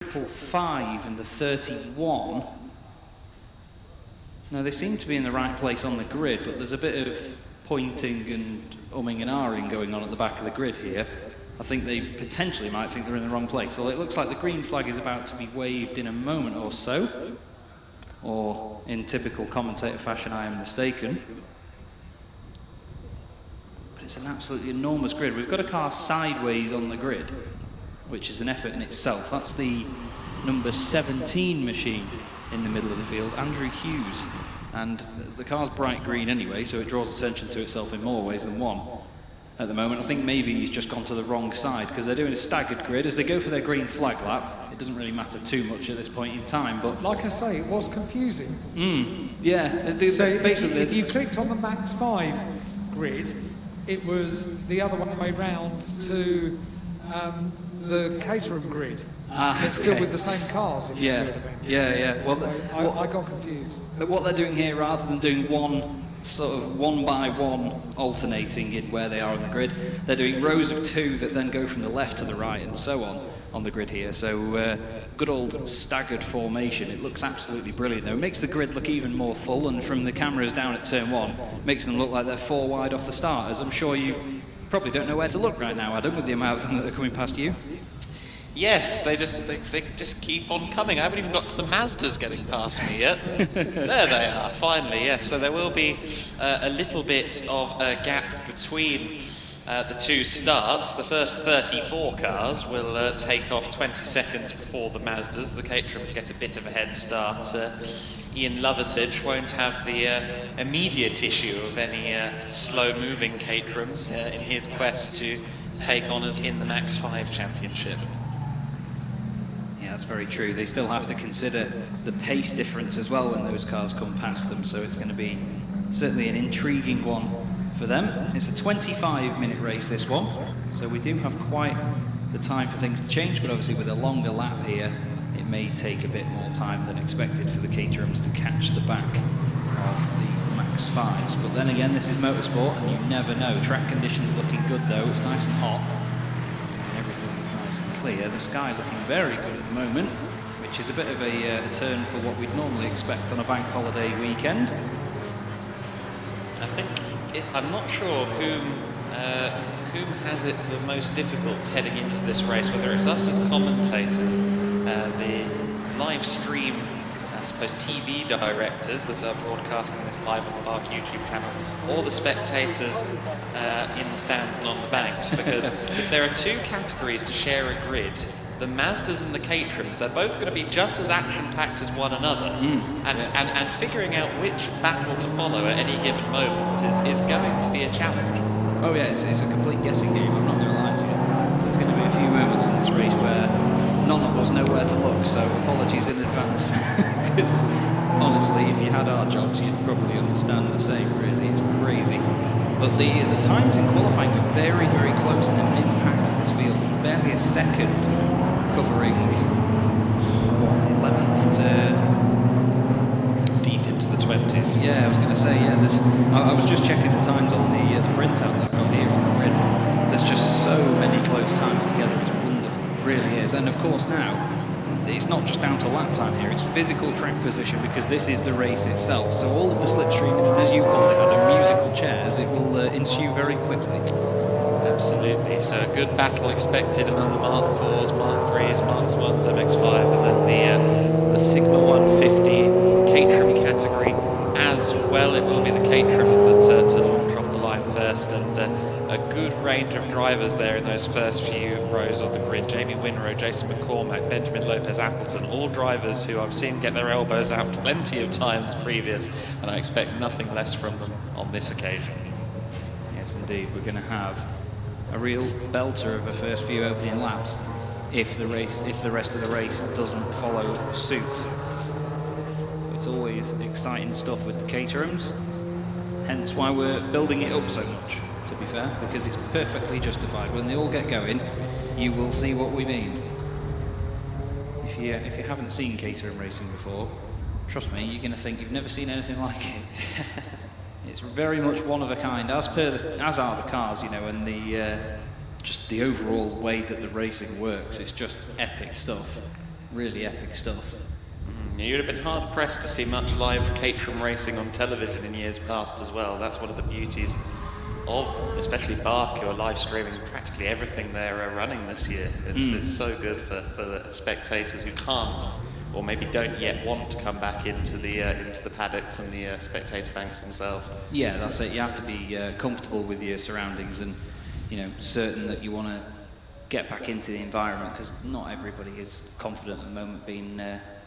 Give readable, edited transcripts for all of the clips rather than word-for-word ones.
5 and the 31. No, they seem to be in the right place on the grid, but there's a bit of pointing and umming and ahhing going on at the back of the grid here. I think they potentially might think they're in the wrong place. So it looks like the green flag is about to be waved in a moment or so. Or, in typical commentator fashion, I am mistaken. But it's an absolutely enormous grid. We've got a car sideways on the grid, which is an effort in itself. That's the number 17 machine in the middle of the field, Andrew Hughes. And the car's bright green anyway, so it draws attention to itself in more ways than one at the moment. I think maybe he's just gone to the wrong side, because they're doing a staggered grid. As they go for their green flag lap, it doesn't really matter too much at this point in time, but... Like I say, it was confusing. Yeah. So if you clicked on the Max 5 grid, it was the other way round to the Caterham grid. It's still with the same cars, if you see what I mean. Yeah. Well, so I got confused. But what they're doing here, rather than doing one sort of one by one alternating in where they are on the grid, they're doing rows of 2 that then go from the left to the right and so on the grid here. So good old staggered formation. It looks absolutely brilliant though. It makes the grid look even more full, and from the cameras down at turn 1, makes them look like they're 4 wide off the start, as I'm sure you probably don't know where to look right now, Adam, with the amount of them that are coming past you. Yes, they just keep on coming. I haven't even got to the Mazdas getting past me yet. There they are, finally, yes. So there will be a little bit of a gap between the 2 starts. The first 34 cars will take off 20 seconds before the Mazdas. The Caterhams get a bit of a head start. Ian Loversage won't have the immediate issue of any slow-moving Caterhams in his quest to take honours in the Max 5 Championship. That's very true. They still have to consider the pace difference as well when those cars come past them, so it's going to be certainly an intriguing one for them. It's a 25-minute race, this one, so we do have quite the time for things to change, but obviously with a longer lap here, it may take a bit more time than expected for the Caterhams to catch the back of the Max 5s. But then again, this is motorsport, and you never know. Track conditions looking good though. It's nice and hot. Clear. The sky looking very good at the moment, which is a bit of a turn for what we'd normally expect on a bank holiday weekend. I think, I'm not sure whom has it the most difficult heading into this race, whether it's us as commentators, the live stream, I suppose TV directors that are broadcasting this live on the Bark YouTube channel, or the spectators in the stands and on the banks, because if there are 2 categories to share a grid, the Mazdas and the Caterhams, they're both going to be just as action-packed as one another, and figuring out which battle to follow at any given moment is going to be a challenge. Oh yeah, it's a complete guessing game, I'm not going to lie to you. There's going to be a few moments in this race where none of us know where to look, so apologies in advance. Because honestly, if you had our jobs, you'd probably understand the same, really. It's crazy. But the times in qualifying were very, very close in the mid-pack of this field. Barely a second, covering 11th to... deep into the 20s. Yeah, I was going to say, yeah, I was just checking the times on the printout that I've got here on the grid. There's just so many close times together. It's wonderful. It really is. And of course now, it's not just down to lap time here, it's physical track position, because this is the race itself. So all of the slipstream, as you call it, Adam, musical chairs, it will ensue very quickly. Absolutely. So a good battle expected among the Mark 4s, Mark 3s, Mark 1s, MX-5, and then the Sigma 150 Caterham category as well. It will be the Caterhams that to launch off the line first, and a good range of drivers there in those first few rows of the grid. Jamie Winrow, Jason McCormack, Benjamin Lopez-Appleton, all drivers who I've seen get their elbows out plenty of times previous, and I expect nothing less from them on this occasion. Yes, indeed. We're going to have a real belter of a first few opening laps if the rest of the race doesn't follow suit. It's always exciting stuff with the Caterhams, hence why we're building it up so much, to be fair, because it's perfectly justified. When they all get going, you will see what we mean. If you haven't seen Caterham racing before, trust me, you're going to think you've never seen anything like it. It's very much one of a kind, as are the cars, you know, and just the overall way that the racing works. It's just epic stuff. Really epic stuff. You'd have been hard pressed to see much live Caterham racing on television in years past as well. That's one of the beauties of especially Bark, who are live streaming practically everything they're running this year. It's so good for the spectators who can't, or maybe don't yet want to come back into the paddocks and the spectator banks themselves. Yeah, that's it. You have to be comfortable with your surroundings and, you know, certain that you want to get back into the environment, because not everybody is confident at the moment being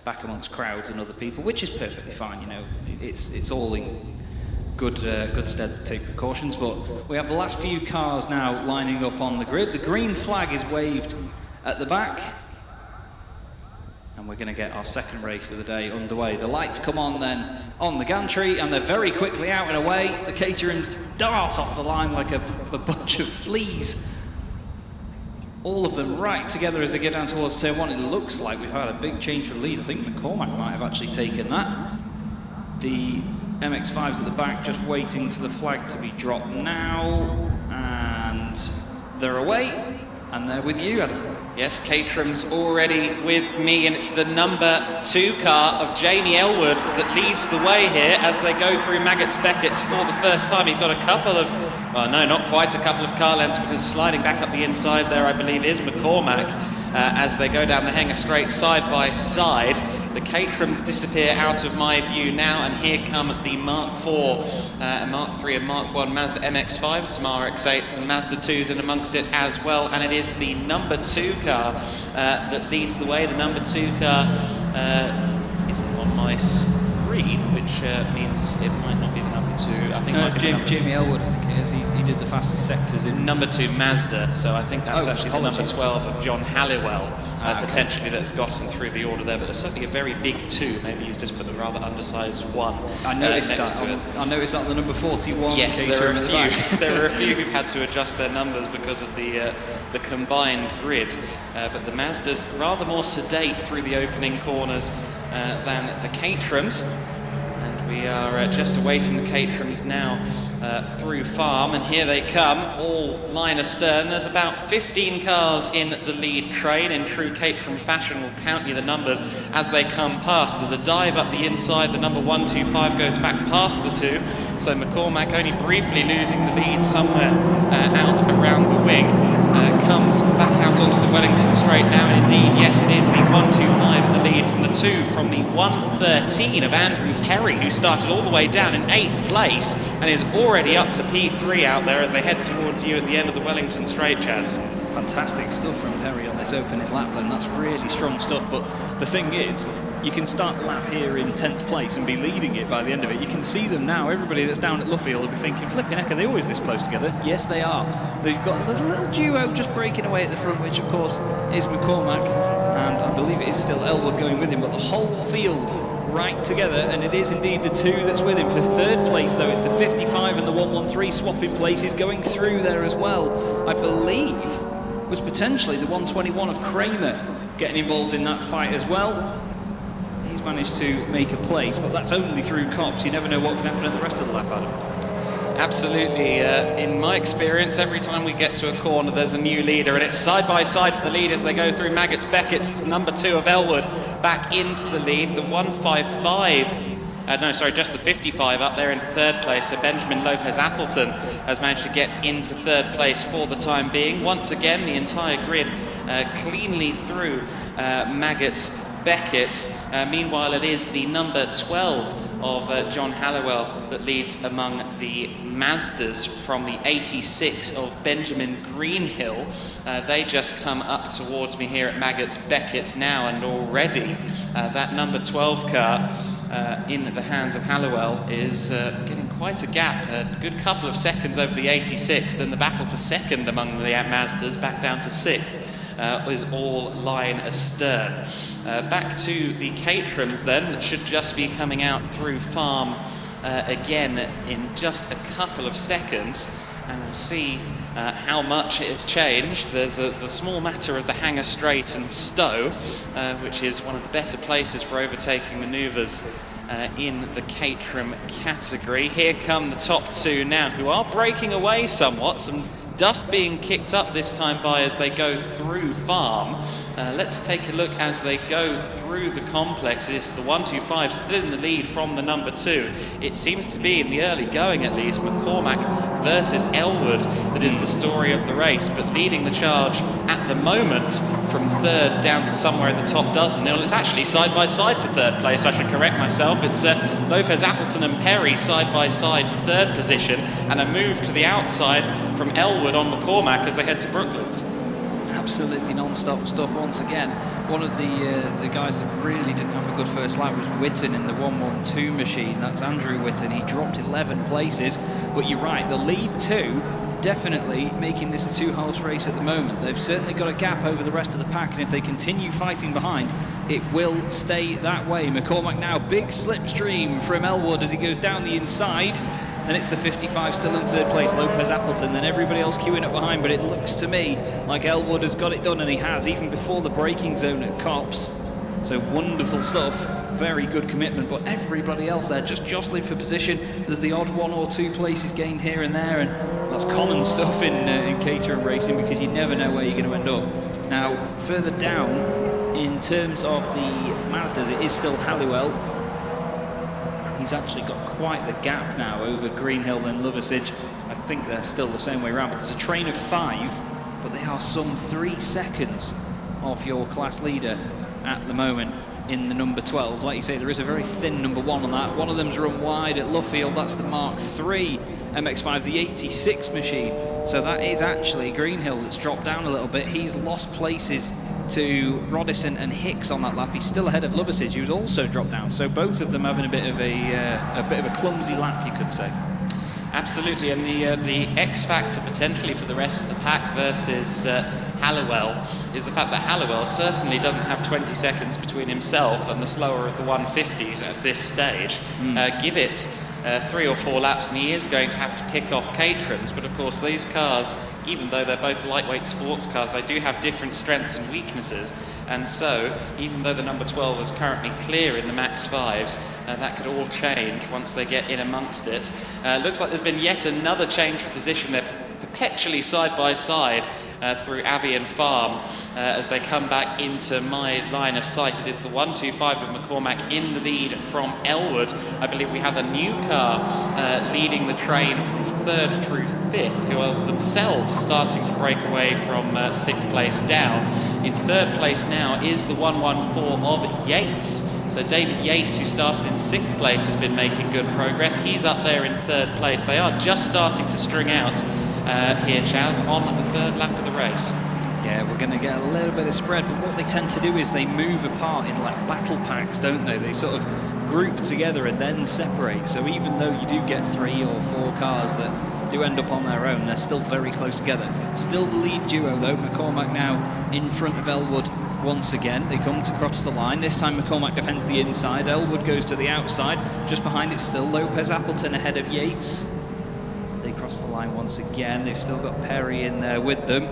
back amongst crowds and other people, which is perfectly fine. You know, it's all in good stead to take precautions. But we have the last few cars now lining up on the grid. The green flag is waved at the back, and we're going to get our second race of the day underway. The lights come on then on the gantry, and they're very quickly out and away. The Caterhams dart off the line like a bunch of fleas. All of them right together as they get down towards turn one. It looks like we've had a big change for the lead. I think McCormack might have actually taken that. The MX-5s at the back just waiting for the flag to be dropped now. And they're away. And they're with you, Adam. Yes, Caterham's already with me, and it's the number 2 car of Jamie Elwood that leads the way here as they go through Maggots Beckett's for the first time. He's got a couple of, well, no, not quite a couple of car lengths, because sliding back up the inside there, I believe, is McCormack as they go down the Hanger Straight side by side. The Caterhams disappear out of my view now, and here come the Mark IV, Mark III and Mark I Mazda MX-5s, some RX-8s and Mazda 2s in amongst it as well, and it is the number 2 car that leads the way. The number 2 car isn't on my screen, which means it might not be the number 2. I think no, it's Jamie Elwood, I think it is. He did the fastest sectors in number 2 Mazda, so I think that's actually the number 12 of John Halliwell, potentially, okay, that's gotten through the order there. But there's certainly a very big 2. Maybe he's just put a rather undersized 1 I noticed next to it. I noticed that the number 41. Yes, there are a few. There are a few who've had to adjust their numbers because of the combined grid. But the Mazda's rather more sedate through the opening corners than the Caterhams. We are just awaiting the Caterhams now through Farm, and here they come, all line astern. There's about 15 cars in the lead train. In true Caterham fashion, we'll count you the numbers as they come past. There's a dive up the inside. The number 125 goes back past the 2, so McCormack only briefly losing the lead somewhere out around the wing. Comes back out onto the Wellington straight now, and indeed, yes, it is the 125 in the lead from the 2, from the 113 of Andrew Perry, who started all the way down in 8th place and is already up to P3 out there as they head towards you at the end of the Wellington straight, Chaz. Fantastic stuff from Perry on this opening lap, and that's really strong stuff. But the thing is, you can start the lap here in 10th place and be leading it by the end of it. You can see them now. Everybody that's down at Luffield will be thinking, flipping heck, are they always this close together? Yes, they are. There's a little duo just breaking away at the front, which of course is McCormack, and I believe it is still Elwood going with him, but the whole field right together, and it is indeed the 2 that's with him. For 3rd place, though, it's the 55 and the 113 swapping places going through there as well. I believe was potentially the 121 of Kramer getting involved in that fight as well. He's managed to make a place, but that's only through cops. You never know what can happen in the rest of the lap, Adam. Absolutely. In my experience, every time we get to a corner, there's a new leader, and it's side by side for the lead as they go through Maggots Beckett's. It's number 2 of Elwood back into the lead. The 155. Just the 55 up there into 3rd place. So Benjamin Lopez Appleton has managed to get into 3rd place for the time being. Once again, the entire grid cleanly through Maggots Beckett's. Meanwhile, it is the number 12 of John Halliwell that leads among the Mazdas from the 86 of Benjamin Greenhill. They just come up towards me here at Maggots Beckett's now, and already that number 12 car in the hands of Halliwell is getting quite a gap, a good couple of seconds over the 86. Then the battle for 2nd among the Mazdas, back down to 6th. Is all line astern. Back to the Caterhams then, that should just be coming out through Farm again in just a couple of seconds, and we'll see how much it has changed. There's the small matter of the Hanger Straight and Stowe, which is one of the better places for overtaking manoeuvres in the Caterham category. Here come the top 2 now, who are breaking away somewhat. Some dust being kicked up this time by as they go through Farm. Let's take a look as they go through the complex. It's the 125 still in the lead from the number 2. It seems to be, in the early going at least, McCormack versus Elwood that is the story of the race, but leading the charge at the moment from 3rd down to somewhere in the top dozen. Now, it's actually side by side for 3rd place, I should correct myself. It's Lopez, Appleton and Perry side by side for 3rd position, and a move to the outside from Elwood on McCormack as they head to Brooklands. Absolutely non-stop stuff once again. One of the guys that really didn't have a good first lap was Witten in the 112 machine. That's Andrew Witten. He dropped 11 places, but you're right, the lead 2 definitely making this a 2-horse race at the moment. They've certainly got a gap over the rest of the pack, and if they continue fighting behind, it will stay that way. McCormack now, big slipstream from Elwood as he goes down the inside. Then it's the 55 still in 3rd place, Lopez Appleton, then everybody else queuing up behind, but it looks to me like Elwood has got it done, and he has, even before the braking zone at Copse. So wonderful stuff, very good commitment, but everybody else there just jostling for position. There's the odd 1 or 2 places gained here and there, and that's common stuff in Caterham racing, because you never know where you're going to end up. Now, further down, in terms of the Mazdas, it is still Halliwell. He's actually got quite the gap now over Greenhill and Loversige. I think they're still the same way around, but there's a train of 5, but they are some 3 seconds off your class leader at the moment in the number 12. Like you say, there is a very thin number 1 on that. One of them's run wide at Luffield. That's the Mark III MX-5, the 86 machine. So that is actually Greenhill that's dropped down a little bit. He's lost places to Rodison and Hicks on that lap. He's still ahead of Loversige, who's also dropped down. So both of them having a bit of a clumsy lap, you could say. Absolutely, and the X factor potentially for the rest of the pack versus Halliwell is the fact that Halliwell certainly doesn't have 20 seconds between himself and the slower of the 150s at this stage. Give it 3 or 4 laps and he is going to have to pick off Caterham's, but of course these cars, even though they're both lightweight sports cars, they do have different strengths and weaknesses, and so even though the number 12 is currently clear in the Max 5s, that could all change once they get in amongst it. Looks like there's been yet another change of position. They're perpetually side by side through Abbey and Farm as they come back into my line of sight. It is the 125 of McCormack in the lead from Elwood. I believe we have a new car leading the train from 3rd through 5th, who are themselves starting to break away from 6th place down. In 3rd place now is the 114 of Yates. So David Yates, who started in 6th place, has been making good progress. He's up there in 3rd place. They are just starting to string out here, Chaz, on the 3rd lap of the race. Yeah, we're going to get a little bit of spread, but what they tend to do is they move apart in like battle packs, don't they? They sort of group together and then separate. So even though you do get 3 or 4 cars that do end up on their own, they're still very close together. Still the lead duo though, McCormack now in front of Elwood once again. They come to cross the line. This time McCormack defends the inside, Elwood goes to the outside. Just behind it still Lopez Appleton ahead of Yates. They cross the line once again. They've still got Perry in there with them.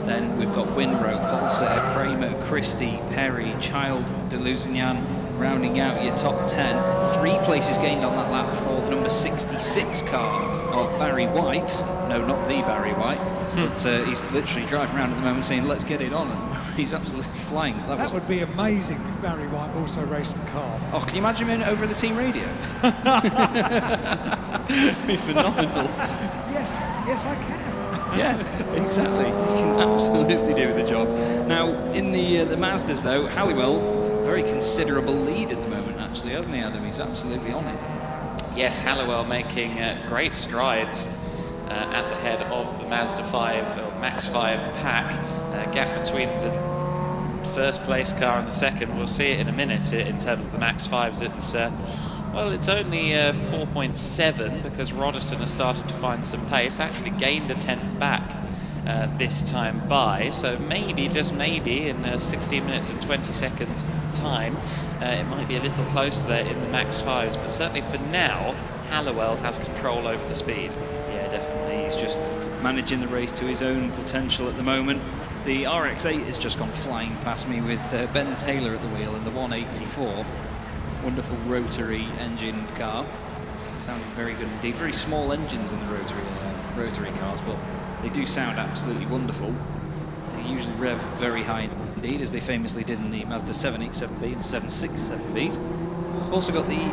Then we've got Winrow, Polsetter, Kramer, Christie, Perry, Child, De Lusignan rounding out your top 10. 3 places gained on that lap for the number 66 car of Barry White. No, not the Barry White. But he's literally driving around at the moment saying, let's get it on. He's absolutely flying. That would be amazing if Barry White also raced a car. Oh, can you imagine him over the team radio? It'd be phenomenal. Yes, I can. Yeah, exactly. He can absolutely do the job. Now, in the Mazdas, though, Halliwell, very considerable lead at the moment, actually, hasn't he, Adam? He's absolutely on it. Yes, Halliwell making great strides at the head of the Mazda 5, or Max 5 pack. Gap between the first place car and the second, we'll see it in a minute in terms of the Max 5s. It's well, it's only 4.7 because Rodison has started to find some pace, actually gained a 10th back this time by, so maybe, just maybe, in 16 minutes and 20 seconds time, it might be a little closer there in the Max 5s, but certainly for now, Halliwell has control over the speed. Yeah, definitely. He's just managing the race to his own potential at the moment. The RX-8 has just gone flying past me with Ben Taylor at the wheel in the 184. Wonderful rotary engine car. Sounded very good indeed. Very small engines in the rotary cars, but they do sound absolutely wonderful. They usually rev very high indeed, as they famously did in the Mazda 787B and 767Bs. Also got the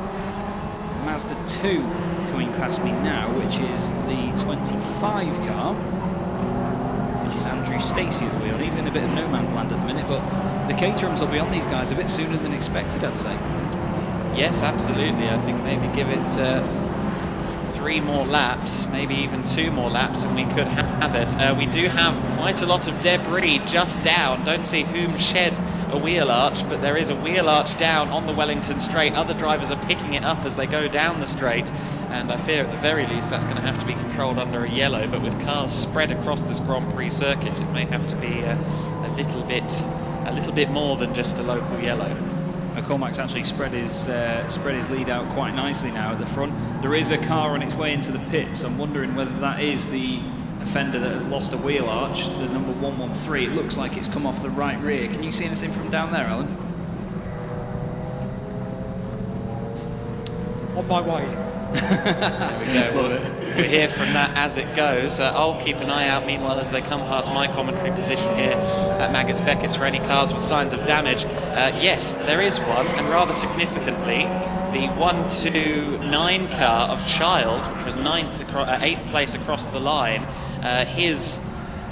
Mazda 2 coming past me now, which is the 25 car. It's Andrew Stacey at the wheel. He's in a bit of no man's land at the minute, but the Caterhams will be on these guys a bit sooner than expected, I'd say. Yes, absolutely. I think maybe give it 3 more laps, maybe even 2 more laps, and we could have it. We do have quite a lot of debris just down. Don't see whom shed a wheel arch, but there is a wheel arch down on the Wellington straight. Other drivers are picking it up as they go down the straight, and I fear at the very least that's going to have to be controlled under a yellow. But with cars spread across this Grand Prix circuit, it may have to be a little bit more than just a local yellow. McCormack's actually spread his lead out quite nicely now at the front. There is a car on its way into the pits. I'm wondering whether that is the offender that has lost a wheel arch, the number 113. It looks like it's come off the right rear. Can you see anything from down there, Alan? On my way. There we go. We'll hear from that as it goes. I'll keep an eye out meanwhile as they come past my commentary position here at Maggots Beckett's for any cars with signs of damage. Yes, there is one, and rather significantly, the 129 car of Child, which was 8th place across the line. His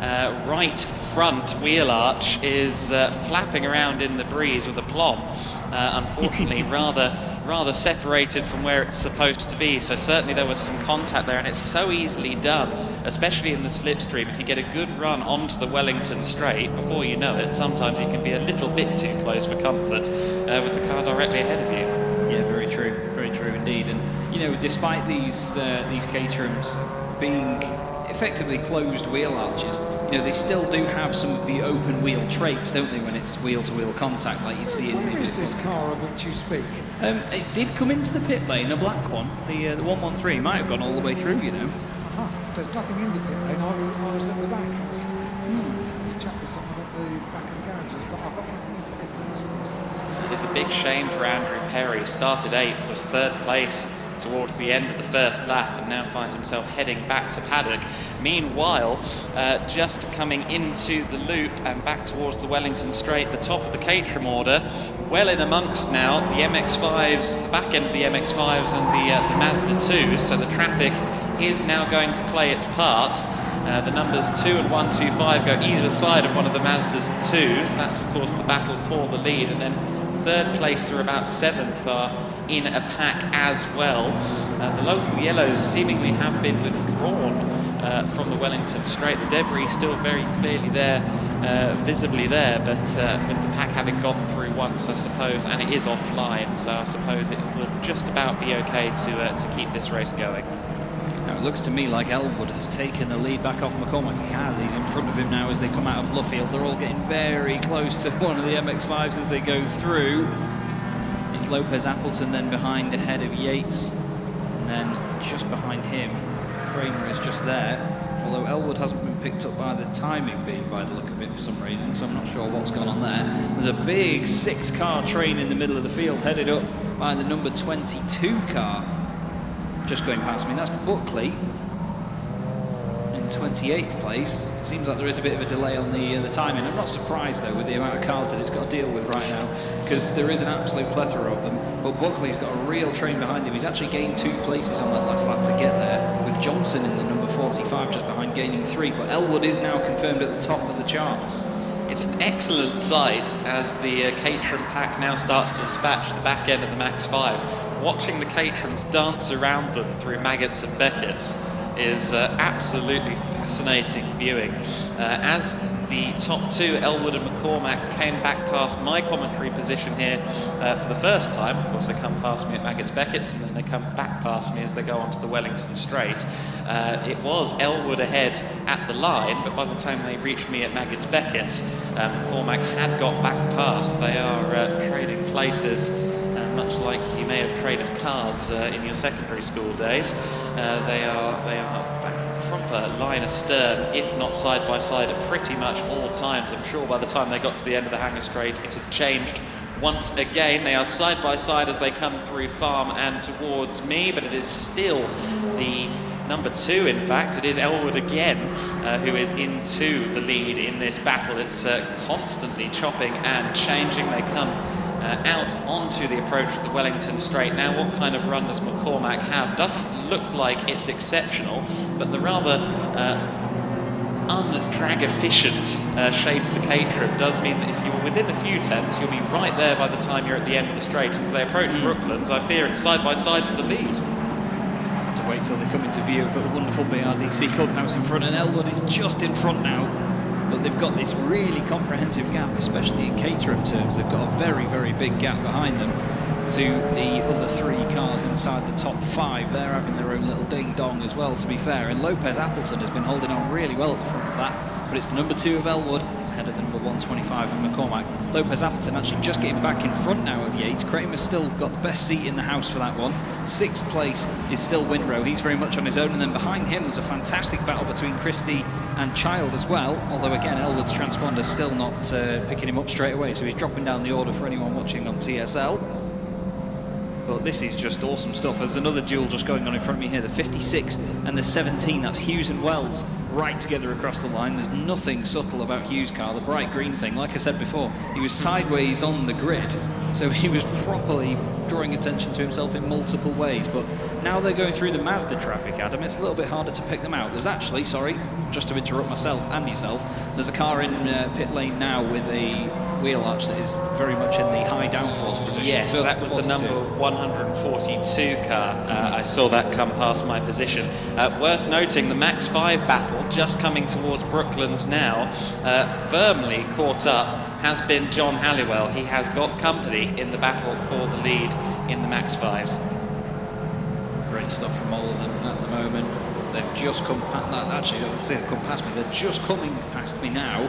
right front wheel arch is flapping around in the breeze with aplomb. Unfortunately, rather separated from where it's supposed to be, so certainly there was some contact there, and it's so easily done, especially in the slipstream. If you get a good run onto the Wellington straight, before you know it, sometimes you can be a little bit too close for comfort with the car directly ahead of you. Yeah, very true indeed. And you know, despite these Caterhams being effectively closed wheel arches, you know, they still do have some of the open wheel traits, don't they, when it's wheel-to-wheel contact, like you'd see in Where is this car of which you speak? It did come into the pit lane, a black one. The 113 might have gone all the way through, you know. There's nothing in the pit lane. I was at the back. I was chatting with someone at the back of the garages, but I've got nothing in the pit lane as far as I'm concerned. It's a big shame for Andrew Perry. Started 8th, was 3rd place towards the end of the first lap, and now finds himself heading back to paddock. Meanwhile, just coming into the loop and back towards the Wellington straight, the top of the Caterham order, well in amongst now the MX-5s, the back end of the MX-5s and the Mazda 2s, so the traffic is now going to play its part. The numbers 2 and 125 go either side of one of the Mazda's 2s. That's of course the battle for the lead, and then 3rd place through about 7th are in a pack as well. The local yellows seemingly have been withdrawn from the Wellington straight. The debris still very clearly there, visibly there, but with the pack having gone through once, I suppose, and it is offline, so I suppose it will just about be okay to keep this race going. Now it looks to me like Elwood has taken the lead back off McCormack. He has. He's in front of him now as they come out of Luffield. They're all getting very close to one of the MX-5s as they go through. It's Lopez Appleton then behind, ahead of Yates, and then just behind him Kramer is just there, although Elwood hasn't been picked up by the timing beam by the look of it for some reason, so I'm not sure what's gone on there. There's a big 6-car train in the middle of the field headed up by the number 22 car just going past me. That's Buckley in 28th place. It seems like there is a bit of a delay on the timing. I'm not surprised though with the amount of cars that it's got to deal with right now, because there is an absolute plethora of them. But Buckley's got a real train behind him. He's actually gained 2 places on that last lap to get there, with Johnson in the number 45 just behind gaining 3. But Elwood is now confirmed at the top of the charts. It's an excellent sight as the Caterham pack now starts to dispatch the back end of the Max 5s. Watching the Caterhams dance around them through Maggots and Beckett's is absolutely fascinating viewing. As the top 2, Elwood and McCormack, came back past my commentary position here for the first time. Of course, they come past me at Maggots Beckett's, and then they come back past me as they go onto the Wellington straight. It was Elwood ahead at the line, but by the time they reached me at Maggots Beckett's, McCormack had got back past. They are trading places, much like you may have traded cards in your secondary school days. They are proper line astern, if not side by side, at pretty much all times. I'm sure by the time they got to the end of the Hanger Straight, it had changed once again. They are side by side as they come through Farm and towards me, but it is still the number 2, in fact. It is Elwood again, who is into the lead in this battle. It's constantly chopping and changing. They come out onto the approach to the Wellington Straight. Now, what kind of run does McCormack have? Doesn't look like it's exceptional, but the rather undrag efficient shape of the Caterham does mean that if you're within a few tenths, you'll be right there by the time you're at the end of the straight. And as they approach Brooklands, I fear it's side by side for the lead. Have to wait till they come into view. We've got the wonderful BRDC clubhouse in front, and Elwood is just in front now. But they've got this really comprehensive gap, especially in Caterham terms. They've got a very, very big gap behind them to the other 3 cars inside the top 5. They're having their own little ding-dong as well, to be fair. And Lopez Appleton has been holding on really well at the front of that. But it's the number 2 of Elwood, ahead of the number 125 of McCormack. Lopez Appleton actually just getting back in front now of Yates. Kramer's still got the best seat in the house for that one. 6th place is still Winrow. He's very much on his own. And then behind him, there's a fantastic battle between Christie and Child as well. Although, again, Elwood's transponder still not picking him up straight away. So he's dropping down the order for anyone watching on TSL. But this is just awesome stuff. There's another duel just going on in front of me here. The 56 and the 17. That's Hughes and Wells right together across the line. There's nothing subtle about Hughes' car. The bright green thing, like I said before, he was sideways on the grid. So he was properly drawing attention to himself in multiple ways. But now they're going through the Mazda traffic, Adam. It's a little bit harder to pick them out. There's actually, sorry, just to interrupt myself and yourself, there's a car in pit lane now with a wheel arch that is very much in the high downforce position. Yes, that was the number 142 car. I saw that come past my position. Worth noting, the Max 5 battle just coming towards Brooklands now, firmly caught up, has been John Halliwell. He has got company in the battle for the lead in the Max 5s. Great stuff from all of them at the moment. They've just come past, actually, I don't say they've come past me, they're just coming past me now.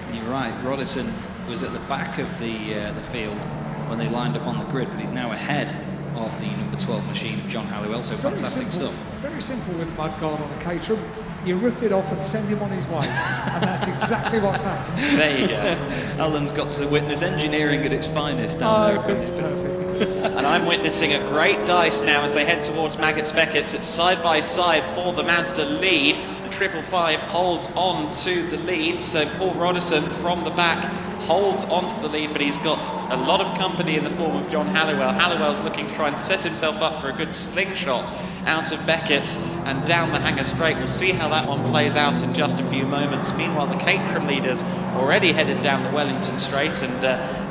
And you're right, Rodison was at the back of the field when they lined up on the grid, but he's now ahead of the number 12 machine of John Halliwell, so fantastic stuff. Very simple with Mudguard on a Caterham. You rip it off and send him on his way, and that's exactly what's happened. There you go. Alan's got to witness engineering at its finest down there. It's perfect. And I'm witnessing a great dice now as they head towards Maggots Beckett's. It's side by side for the Mazda lead. The 555 holds on to the lead, so Paul Rodison from the back holds onto the lead, but he's got a lot of company in the form of John Halliwell. Halliwell's looking to try and set himself up for a good slingshot out of Beckett and down the Hanger Straight. We'll see how that one plays out in just a few moments. Meanwhile, the Caterham leaders already headed down the Wellington Straight and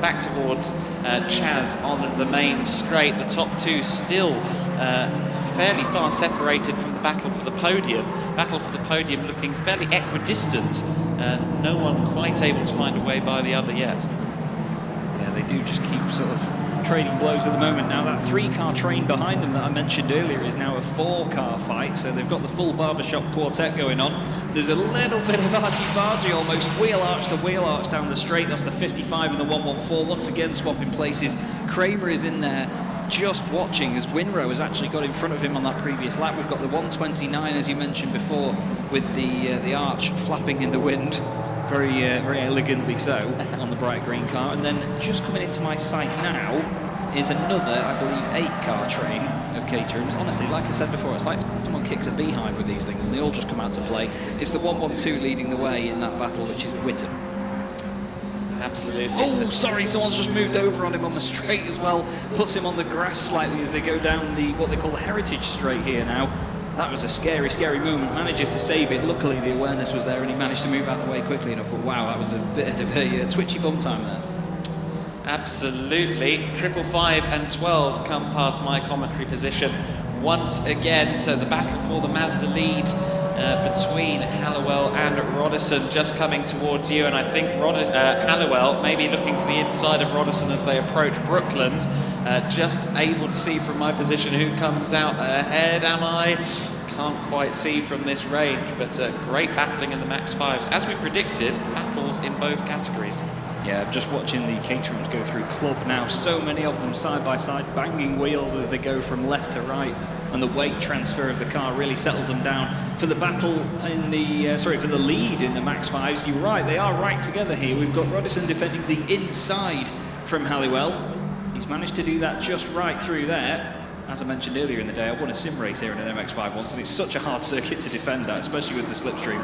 back towards Chaz on the main straight. The top 2 still fairly far separated from the battle for the podium. Battle for the podium looking fairly equidistant. No one quite able to find a way by the other yet. Yeah, they do just keep sort of trading blows at the moment. Now that 3-car train behind them that I mentioned earlier is now a 4-car fight, so they've got the full barbershop quartet going on. There's a little bit of argy-bargy almost, wheel arch to wheel arch down the straight. That's the 55 and the 114 once again swapping places. Kramer is in there just watching as Winrow has actually got in front of him on that previous lap. We've got the 129, as you mentioned before, with the arch flapping in the wind, very elegantly so, on the bright green car. And then just coming into my sight now is another, I believe, 8-car train of Caterhams. Honestly, like I said before, it's like someone kicks a beehive with these things and they all just come out to play. It's the 112 leading the way in that battle, which is Whittam. Absolutely. Oh, sorry, someone's just moved over on him on the straight as well. Puts him on the grass slightly as they go down the what they call the Heritage Straight here now. That was a scary, scary moment. Manages to save it. Luckily, the awareness was there and he managed to move out the way quickly enough. But wow, that was a bit of a twitchy bum time there. Absolutely. 555 and 12 come past my commentary position once again. So the battle for the Mazda lead between Halliwell and Rodison just coming towards you, and I think Halliwell maybe looking to the inside of Rodison as they approach Brooklands. Just able to see from my position who comes out ahead. Am I? Can't quite see from this range, but great battling in the Max 5s. As we predicted, battles in both categories. Yeah, just watching the Caterhams go through club now. So many of them side by side, banging wheels as they go from left to right. And the weight transfer of the car really settles them down for the battle in the, for the lead in the Max 5s. You're right, they are right together here. We've got Rodison defending the inside from Halliwell. He's managed to do that just right through there. as I mentioned earlier in the day, I won a sim race here in an MX-5 once, and it's such a hard circuit to defend that, especially with the slipstream.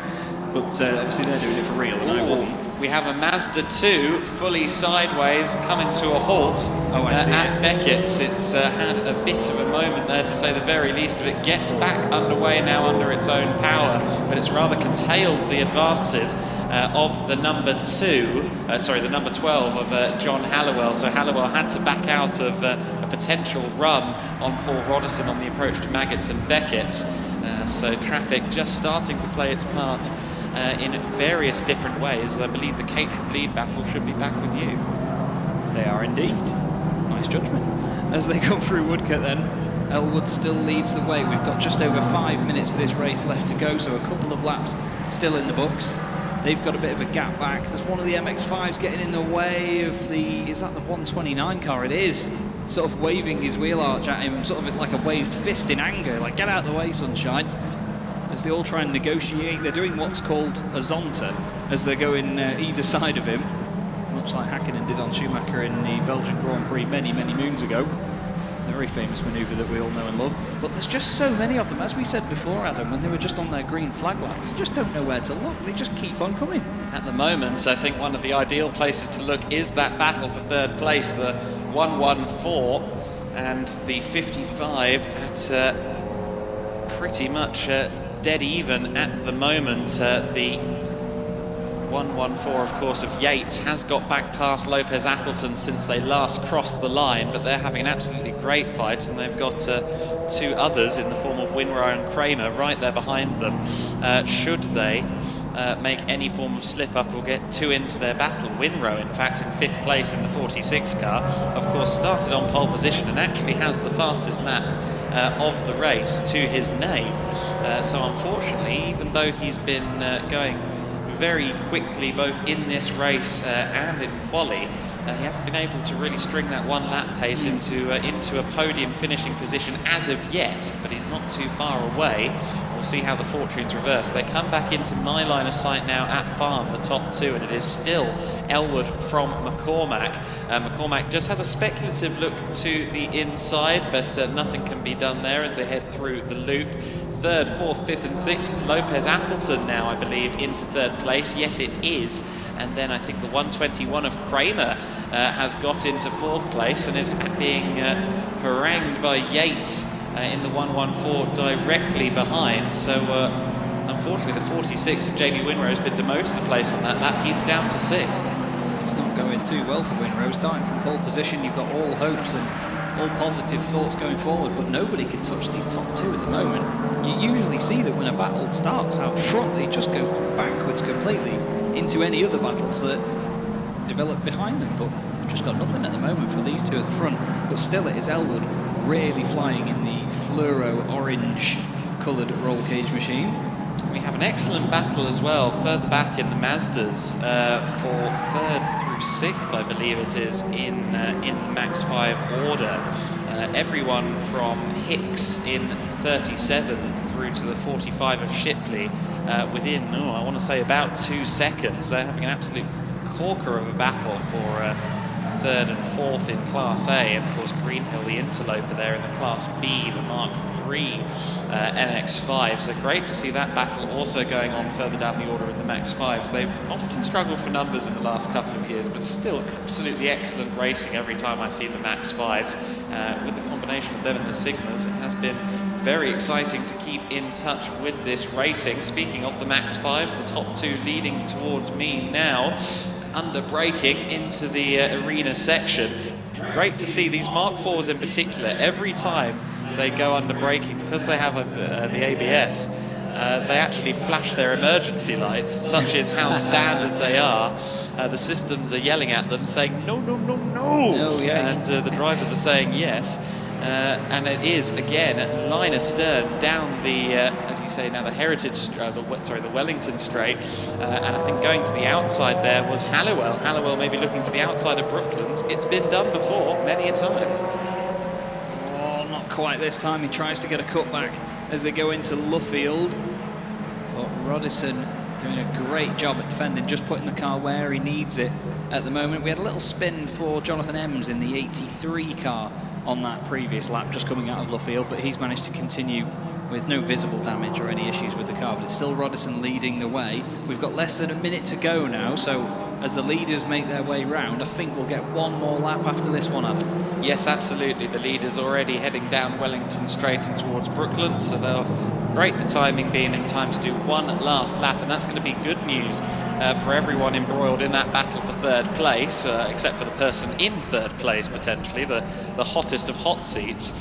But obviously they're doing it for real, and I wasn't. We have a Mazda 2 fully sideways coming to a halt at Beckett's. It's had a bit of a moment there, to say the very least of it. Gets back underway now under its own power, but it's rather curtailed the advances of the number 12 of John Halliwell. So Halliwell had to back out of a potential run on Paul Roddison on the approach to Maggots and Beckett's. So traffic just starting to play its part in various different ways. I believe the Caterham lead battle should be back with you. They are indeed. Nice judgment. As they come through Woodcote then, Elwood still leads the way. We've got just over 5 minutes of this race left to go, so a couple of laps still in the books. They've got a bit of a gap back. There's one of the MX-5s getting in the way of the... Is that the 129 car? It is. Sort of waving his wheel arch at him, sort of like a waved fist in anger, like, get out of the way, sunshine. As they all try and negotiate, they're doing what's called a zonta as they're going either side of him, much like Hakkinen did on Schumacher in the Belgian Grand Prix many, many moons ago. A very famous manoeuvre that we all know and love. But there's just so many of them. As we said before, Adam, when they were just on their green flag lap, you just don't know where to look. They just keep on coming. At the moment, I think one of the ideal places to look is that battle for third place, the 114 and the 55 at pretty much dead even at the moment. The 114, of course, of Yates has got back past Lopez Appleton since they last crossed the line, but they're having an absolutely great fight, and they've got 2 others in the form of Winrow and Kramer right there behind them. Should they make any form of slip-up or get too into their battle. Winrow, in fact, in 5th place in the 46 car, of course, started on pole position and actually has the fastest lap of the race to his name. So unfortunately, even though he's been going very quickly both in this race and in quali, he hasn't been able to really string that 1 lap pace into a podium finishing position as of yet, but he's not too far away. We'll see how the fortunes reverse. They come back into my line of sight now at Farm, the top 2, and it is still Elwood from McCormack. McCormack just has a speculative look to the inside, but nothing can be done there as they head through the loop. 3rd, 4th, 5th and 6th is Lopez Appleton now, I believe, into 3rd place. Yes, it is. And then I think the 121 of Kramer has got into 4th place and is being harangued by Yates in the 114 directly behind. So unfortunately the 46 of Jamie Winrow has been demoted a place on that lap. He's down to 6th. It's not going too well for Winrow. Starting from pole position, you've got all hopes and all positive thoughts going forward, but nobody can touch these top 2 at the moment. You usually see that when a battle starts out front, they just go backwards completely into any other battles that develop behind them, but they've just got nothing at the moment for these 2 at the front. But still, it is Elwood really flying in the fluoro orange coloured roll cage machine. We have an excellent battle as well further back in the Mazdas for 3rd through 6th, I believe it is, in the Max 5 order. Everyone from Hicks in 37 through to the 45 of Shipley within, I want to say about 2 seconds. They're having an absolute corker of a battle for 3rd and 4th in Class A, and of course Greenhill, the interloper there in the Class B, the Mark III MX-5. So great to see that battle also going on further down the order in the Max 5s. They've often struggled for numbers in the last couple of years, but still absolutely excellent racing every time I see the Max 5s. With the combination of them and the Sigmas, it has been very exciting to keep in touch with this racing. Speaking of the Max 5s, the top 2 leading towards me now, under braking into the arena section. Great to see these Mark 4s in particular. Every time they go under braking, because they have the ABS, they actually flash their emergency lights, such is how standard they are. The systems are yelling at them saying no, no, no, no, oh, yeah. And the drivers are saying yes. And it is again line astern down the, as you say now, the Heritage, the Wellington Straight, and I think going to the outside there was Halliwell. Halliwell maybe looking to the outside of Brooklands. It's been done before, many a time. Oh, not quite this time. He tries to get a cutback as they go into Luffield, but Roddison doing a great job at defending, just putting the car where he needs it at the moment. We had a little spin for Jonathan Ems in the 83 car on that previous lap just coming out of Luffield, but he's managed to continue with no visible damage or any issues with the car, but it's still Roddison leading the way. We've got less than a minute to go now, so as the leaders make their way round, I think we'll get one more lap after this one, Adam. Yes, absolutely. The leaders already heading down Wellington Straight and towards Brooklands, so they'll break the timing, being in time to do one last lap, and that's going to be good news for everyone embroiled in that battle for third place, except for the person in third place, potentially, the hottest of hot seats.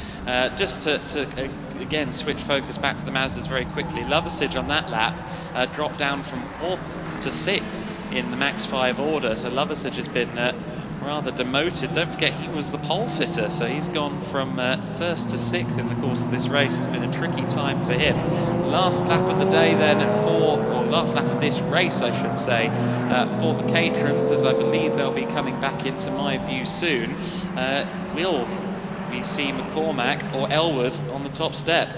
Just to again switch focus back to the Mazdas very quickly, Loversage on that lap dropped down from 4th to 6th in the Max 5 order, so Loversage has been rather demoted. Don't forget he was the pole sitter, so he's gone from 1st to 6th in the course of this race. It's been a tricky time for him. Last lap of the day then last lap of this race I should say, for the Caterhams, as I believe they'll be coming back into my view soon. Will we see McCormack or Elwood on the top step?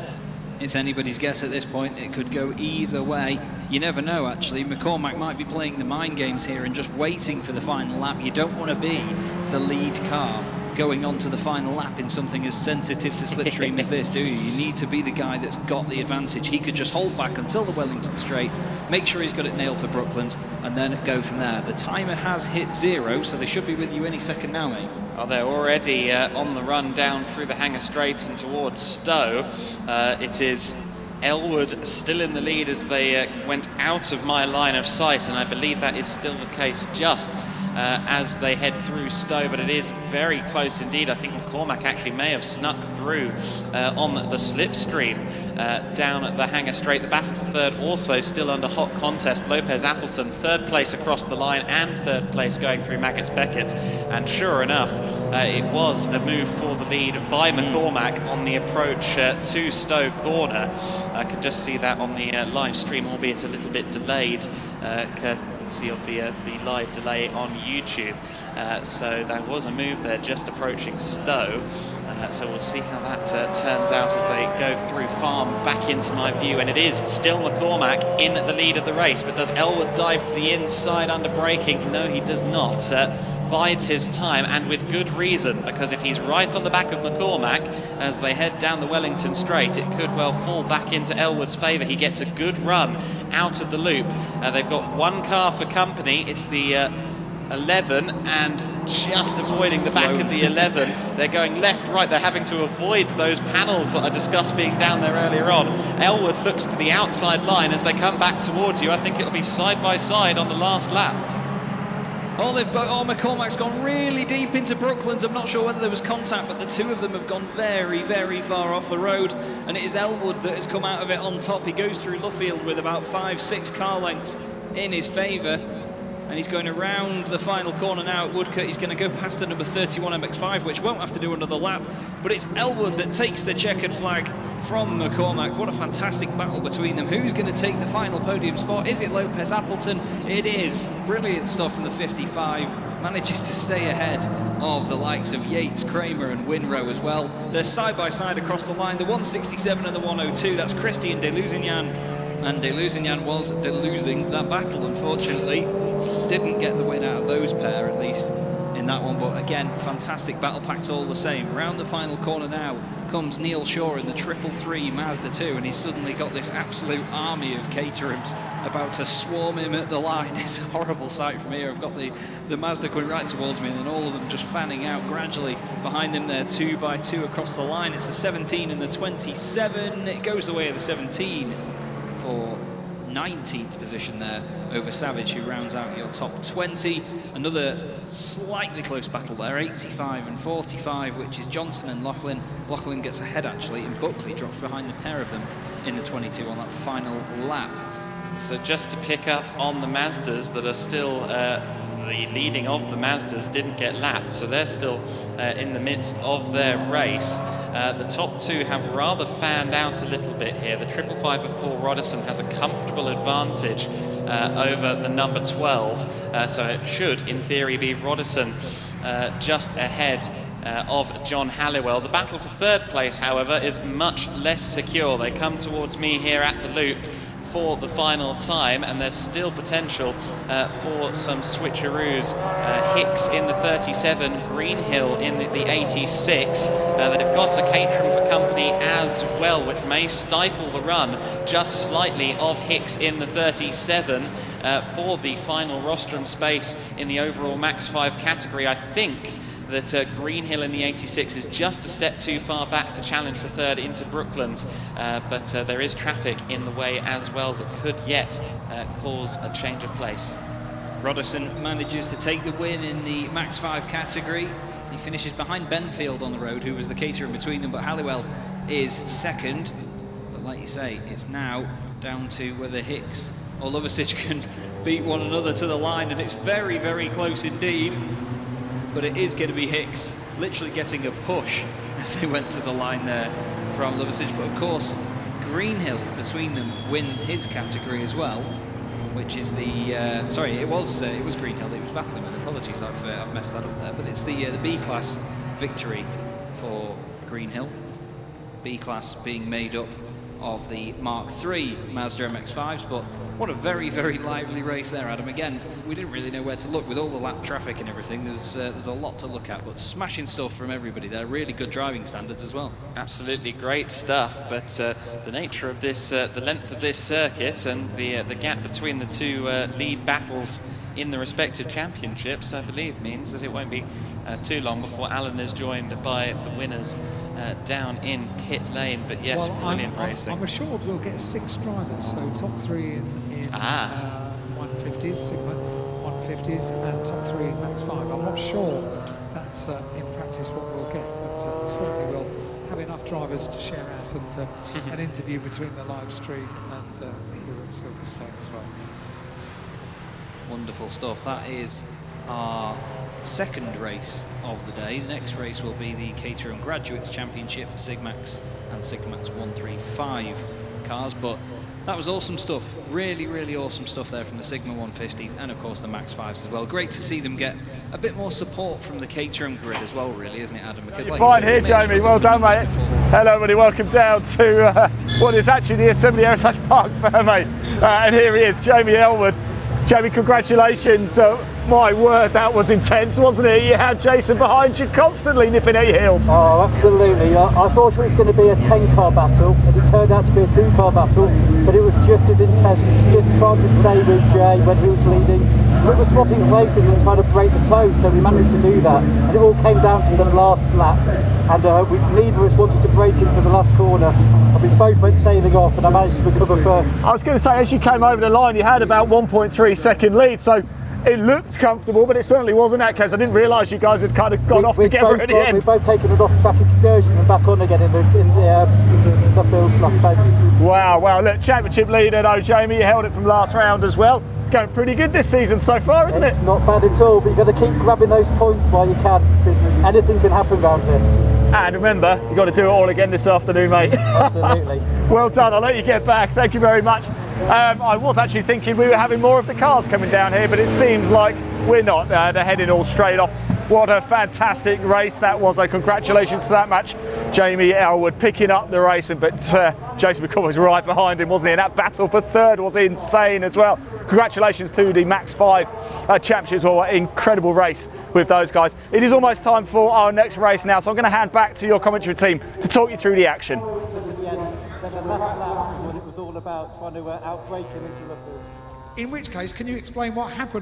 It's anybody's guess at this point. It could go either way. You never know, actually. McCormack might be playing the mind games here and just waiting for the final lap. You don't want to be the lead car going on to the final lap in something as sensitive to slipstream as this, do you? You need to be the guy that's got the advantage. He could just hold back until the Wellington Straight, make sure he's got it nailed for Brooklands, and then go from there. The timer has hit 0, so they should be with you any second now, mate. Oh, they're already on the run down through the Hanger Straight and towards Stowe. It is Elwood still in the lead as they went out of my line of sight, and I believe that is still the case just as they head through Stowe, but it is very close indeed. I think McCormack actually may have snuck through on the slipstream down at the Hanger Straight. The battle for third also still under hot contest. Lopez Appleton, third place across the line and third place going through Maggots Beckett, and sure enough, it was a move for the lead by McCormack on the approach to Stowe Corner. I can just see that on the live stream, albeit a little bit delayed, courtesy of the live delay on YouTube. So there was a move there just approaching Stowe. So we'll see how that turns out as they go through Farm back into my view, and it is still McCormack in the lead of the race. But does Elwood dive to the inside under braking? No, he does not. Bides his time, and with good reason, because if he's right on the back of McCormack as they head down the Wellington Straight, it could well fall back into Elwood's favour. He gets a good run out of the loop. They've got one car for company. It's the 11, and just avoiding the back of the 11. They're going left, right. They're having to avoid those panels that I discussed being down there earlier on. Elwood looks to the outside line as they come back towards you. I think it'll be side by side on the last lap. McCormack's gone really deep into Brooklands. I'm not sure whether there was contact, but the two of them have gone very, very far off the road, and it is Elwood that has come out of it on top. He goes through Luffield with about 5-6 car lengths in his favour, and he's going around the final corner now at Woodcote. He's going to go past the number 31 MX-5, which won't have to do another lap, but it's Elwood that takes the checkered flag from McCormack. What a fantastic battle between them. Who's going to take the final podium spot? Is it Lopez Appleton? It is. Brilliant stuff from the 55. Manages to stay ahead of the likes of Yates, Kramer and Winrow as well. They're side by side across the line, the 167 and the 102. That's Christian de Lusignan, and de Lusignan was losing that battle, unfortunately. Didn't get the win out of those pair, at least in that one, but again, fantastic battle packs all the same. Round the final corner now comes Neil Shaw in the 333 Mazda 2, and he's suddenly got this absolute army of Caterhams about to swarm him at the line. It's a horrible sight from here. I've got the Mazda coming right towards me, and then all of them just fanning out gradually behind him there, 2 by 2 across the line. It's the 17 and the 27. It goes the way of the 17 for 19th position there over Savage, who rounds out your top 20. Another slightly close battle there, 85 and 45, which is Johnson and Loughlin. Loughlin gets ahead actually, and Buckley drops behind the pair of them in the 22 on that final lap. So just to pick up on the Mazdas that are still the leading of the Mazdas didn't get lapped, so they're still in the midst of their race. The top two have rather fanned out a little bit here. The 555 of Paul Roddison has a comfortable advantage over the number 12, so it should in theory be Roddison just ahead of John Halliwell. The battle for third place, however, is much less secure. They come towards me here at the loop for the final time, and there's still potential for some switcheroos. Hicks in the 37, Greenhill in the 86. They've got a Caterham for company as well, which may stifle the run just slightly of Hicks in the 37 for the final rostrum space in the overall Max 5 category. I think that Greenhill in the 86 is just a step too far back to challenge for third into Brooklands, but there is traffic in the way as well that could yet cause a change of place. Roddison manages to take the win in the Max 5 category. He finishes behind Benfield on the road, who was the Caterham between them, but Halliwell is second. But like you say, it's now down to whether Hicks or Lovasic can beat one another to the line, and it's very, very close indeed. But it is going to be Hicks literally getting a push as they went to the line there from Lovasic. But of course, Greenhill between them wins his category as well, which is the sorry, it was Greenhill. It was Battleman. Apologies, I've messed that up there. But it's the B class victory for Greenhill. B class being made up of the Mark III Mazda MX-5s, but what a very, very lively race there, Adam. Again, we didn't really know where to look with all the lap traffic and everything. There's a lot to look at, but smashing stuff from everybody there. Really good driving standards as well. Absolutely great stuff, but the nature of this, the length of this circuit and the gap between the two lead battles in the respective championships, I believe, means that it won't be too long before Alan is joined by the winners down in pit lane. But yes, brilliant racing. I'm assured we'll get 6 drivers, so top 3 in 150s, Sigma 150s, and top 3 in Max 5. I'm not sure that's in practice what we'll get, but certainly we'll have enough drivers to share out and an interview between the live stream and here at Silverstone as well. Wonderful stuff. That is our second race of the day. The next race will be the Caterham Graduates Championship, the Sigmax and Sigmax 135 cars. But that was awesome stuff. Really, really awesome stuff there from the Sigma 150s and of course the Max 5s as well. Great to see them get a bit more support from the Caterham grid as well, really, isn't it, Adam? Because you're fine here, Jamie. Well done, mate. Hello, everybody. Welcome down to what is actually the Assembly Heritage Park Fair, mate. And here he is, Jamie Elwood. Jamie, congratulations. My word, that was intense, wasn't it? You had Jason behind you constantly nipping at your heels. Oh, absolutely. I thought it was going to be a 10-car battle, and it turned out to be a 2-car battle, but it was just as intense, just trying to stay with Jay when he was leading. We were swapping places and trying to break the toe, so we managed to do that. And it all came down to the last lap, and neither of us wanted to break into the last corner. And we both went sailing off, and I managed to recover first. I was going to say, as you came over the line, you had about 1.3 second lead, so it looked comfortable, but it certainly wasn't that case. I didn't realise you guys had kind of gone off together at the end. We've both taken an off-track excursion and back on again in the field lap time. Wow, well, look, championship leader though, Jamie, you held it from last round as well. It's going pretty good this season so far, isn't it? It's not bad at all, but you've got to keep grabbing those points while you can. Anything can happen around here. And remember, you've got to do it all again this afternoon, mate. Absolutely. Well done, I'll let you get back. Thank you very much. I was actually thinking we were having more of the cars coming down here, but it seems like we're not. They're heading all straight off. What a fantastic race that was. Congratulations to that match. Jamie Elwood picking up the race, but Jason McCall was right behind him, wasn't he? And that battle for third was insane as well. Congratulations to the Max 5 Championships. Well, incredible race with those guys. It is almost time for our next race now, so I'm going to hand back to your commentary team to talk you through the action. The last lap was what it was all about, trying to outbrake him into a field. In which case, can you explain what happened?